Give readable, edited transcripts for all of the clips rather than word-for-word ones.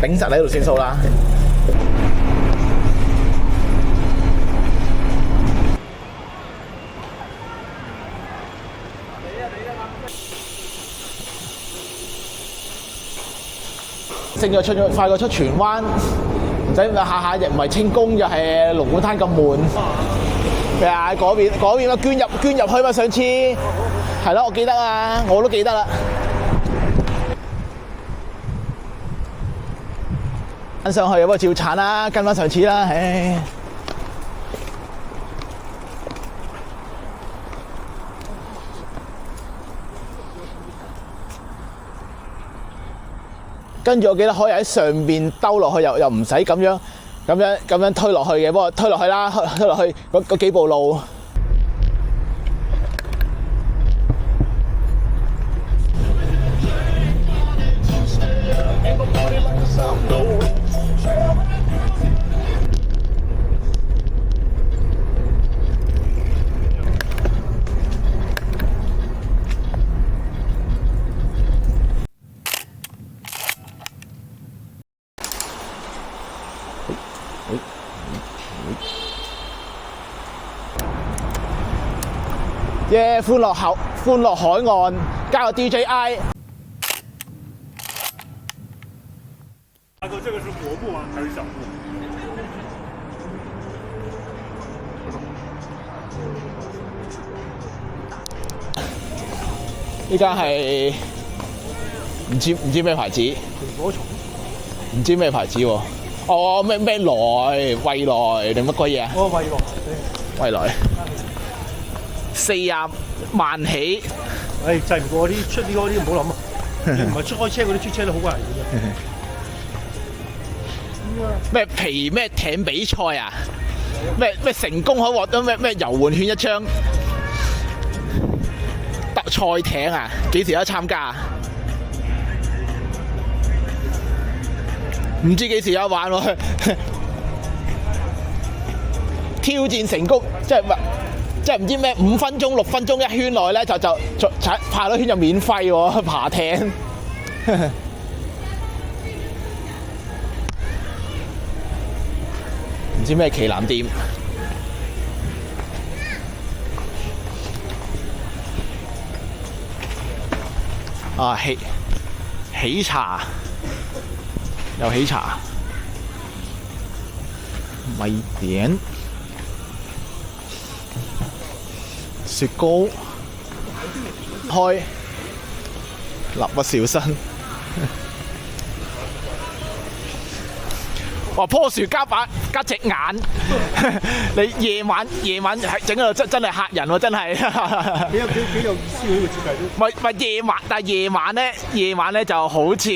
頂實喺度算數啦。升咗快過出荃灣，唔使下下亦唔係清宮，又係龍鼓灘咁悶。咩啊？嗰邊啊，捐入去嘛，上次係咯，我記得啊，我都記得啦。跟上去不過照鏟啦，跟翻上次啦，唉。跟住我記得可以喺上邊兜落去，又唔使咁樣推落去嘅，不過推落去啦，推落去嗰幾步路。耶！歡樂海岸加個 DJI。大哥，這個是國步嗎？還是小步？呢間係唔知咩牌子，唔知咩牌子喎。哦，咩蔚來定乜鬼嘢啊？哦，蔚來40萬起。唉，制唔過啲出啲嗰啲唔好諗啊！唔係出開車嗰啲出車都好危險嘅。咩皮咩艇比賽啊？咩成功可以獲得咩遊玩券一張？賽艇啊？幾時有得參加啊？唔知幾時有得玩喎。挑戰成功，即係唔知咩5分鐘6分鐘一圈內咧就爬咗圈就免費喎，爬艇。唔知咩旗艦店。啊，喜茶，有喜茶，米點，雪糕，開，蠟筆小新。哇！棵樹加隻眼，你夜晚係整到真係嚇人喎，真係。幾有意思喎呢個設計都。唔係夜晚，但係夜晚咧就好似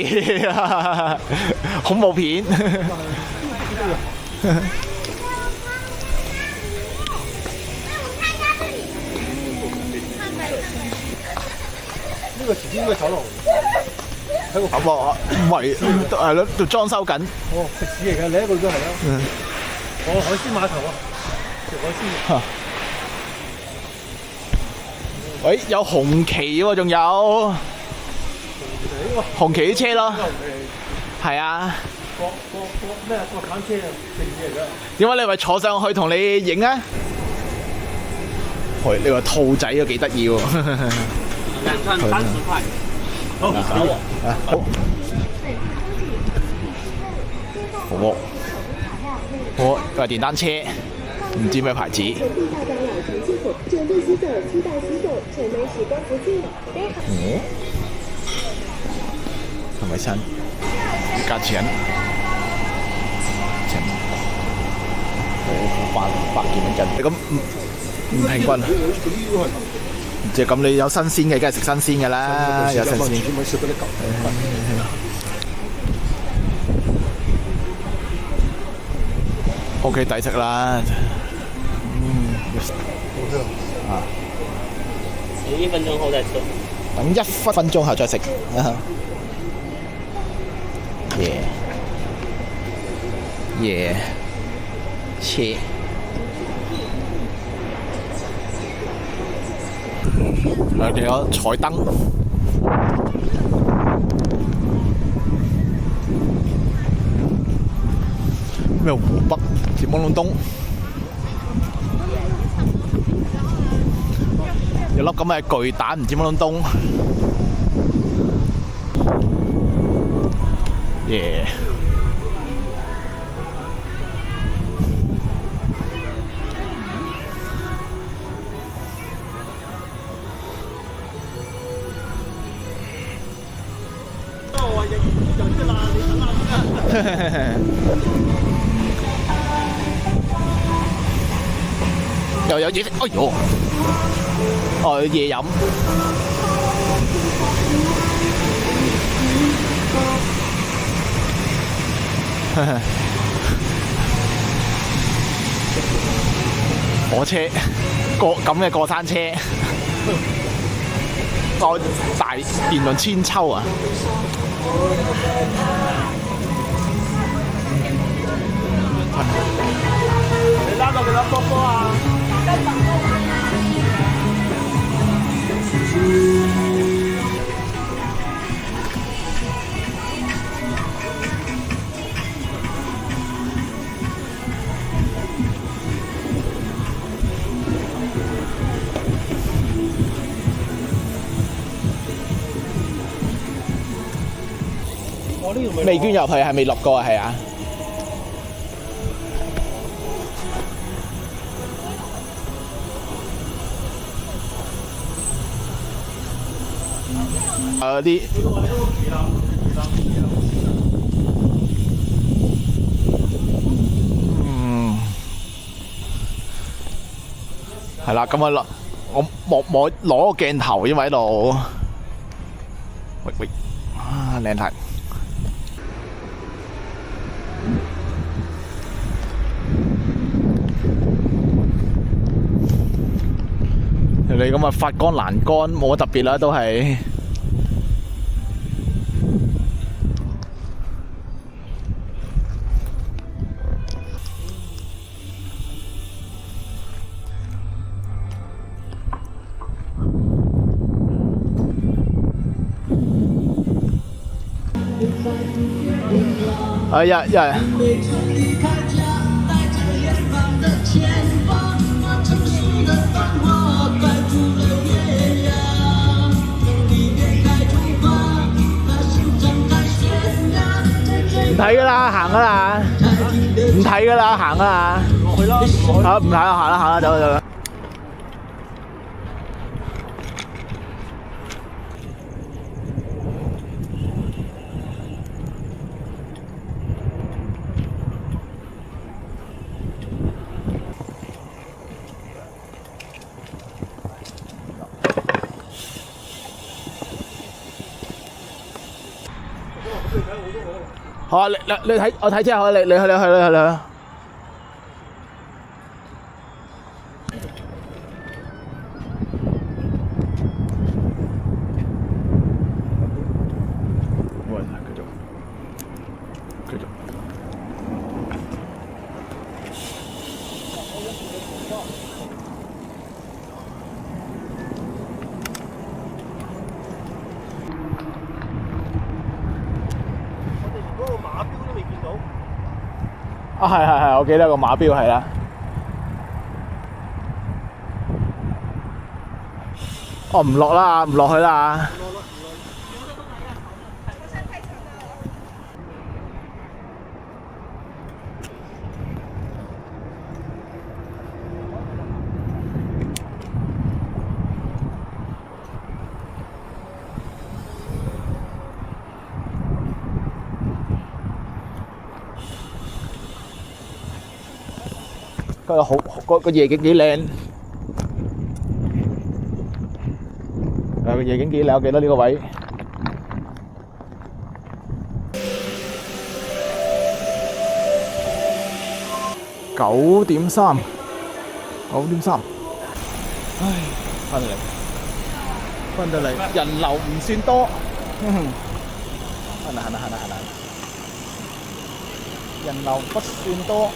恐怖片。呢個前邊應該酒樓。喺個唔係係咯，度裝修緊。哦，食肆嚟㗎，你一個都係啦。哦，海鮮碼頭啊，食海鮮。喂，有紅旗喎，仲有紅旗啲車咯。係啊。國產車啊，正嘢嚟㗎。點解你咪坐上去同你影啊？喂，呢個兔仔都幾得意喎。兩串30塊。好，好。我個電單車，唔知咩牌子。係咪新？價錢百幾蚊斤，咁唔平均啊！即係咁，你有新鮮嘅，梗係食新鮮嘅啦，有新鮮。OK， 抵食啦。啊！等1分鐘後再吃。等1分鐘後再食。耶！切。仲有彩燈。咩湖北尖芒窿東，有粒咁嘅巨蛋唔知芒窿東，耶！又有嘢食，哎呦！哦，嘢飲。火車咁嘅過山車，個大電動千秋啊！你拉到幾多波波啊？未捐入去係未落過啊？係啊。啲係啦，咁啊我摸攞個鏡頭，因為喺度，喂啊靚睇。你咁啊發光欄杆冇乜特別啦，都係。哎呀呀！唔睇㗎啦，行㗎啦，唔睇㗎啦，行㗎啦。落去啦，啊唔睇啦，行啦行啦，走走。好啊，你睇，我睇之後，你去。喂，繼續。啊，係，我記得個馬標係啦。哦，唔落啦，唔落去啦。個夜景幾靚，個夜景幾靚，我記得呢個位。9:3，唉，翻到嚟，人流唔算多，行啦，人流不算多。